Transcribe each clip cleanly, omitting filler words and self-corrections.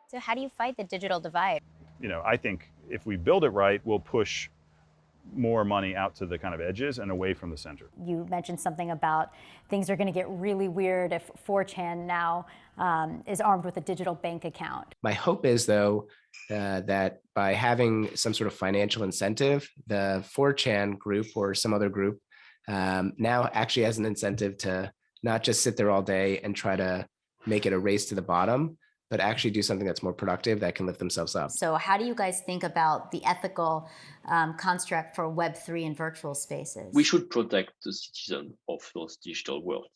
So how do you fight the digital divide? I think if we build it right, we'll push more money out to the kind of edges and away from the center. You mentioned something about things are going to get really weird if 4chan now is armed with a digital bank account. My hope is, though, that by having some sort of financial incentive, the 4chan group or some other group now actually has an incentive to not just sit there all day and try to make it a race to the bottom, but actually do something that's more productive that can lift themselves up. So how do you guys think about the ethical construct for Web3 and virtual spaces? We should protect the citizen of those digital worlds.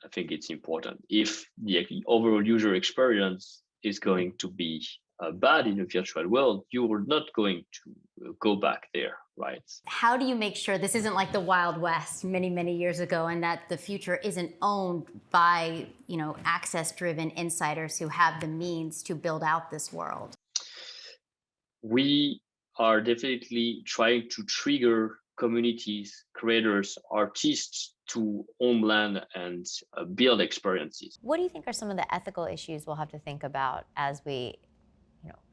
I think it's important. If the overall user experience is going to be bad in a virtual world, you are not going to go back there, right? How do you make sure this isn't like the Wild West many, many years ago, and that the future isn't owned by, access-driven insiders who have the means to build out this world? We are definitely trying to trigger communities, creators, artists to own land and build experiences. What do you think are some of the ethical issues we'll have to think about as we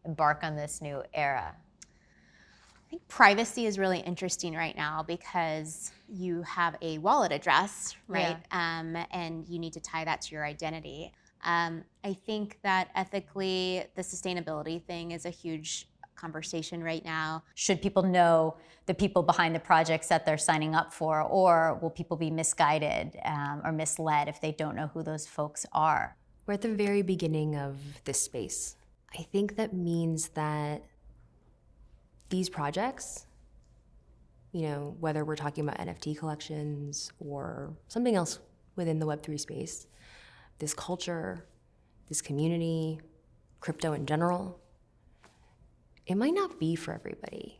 embark on this new era? I think privacy is really interesting right now because you have a wallet address, right? Yeah. And you need to tie that to your identity. I think that ethically, the sustainability thing is a huge conversation right now. Should people know the people behind the projects that they're signing up for, or will people be misguided or misled if they don't know who those folks are? We're at the very beginning of this space. I think that means that these projects, whether we're talking about NFT collections or something else within the Web3 space, this culture, this community, crypto in general, it might not be for everybody.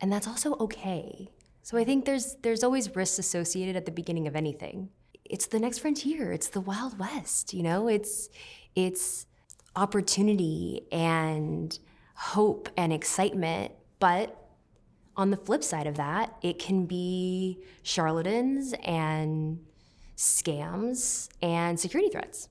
And that's also okay. So I think there's always risks associated at the beginning of anything. It's the next frontier. It's the Wild West, It's opportunity and hope and excitement. But on the flip side of that, it can be charlatans and scams and security threats.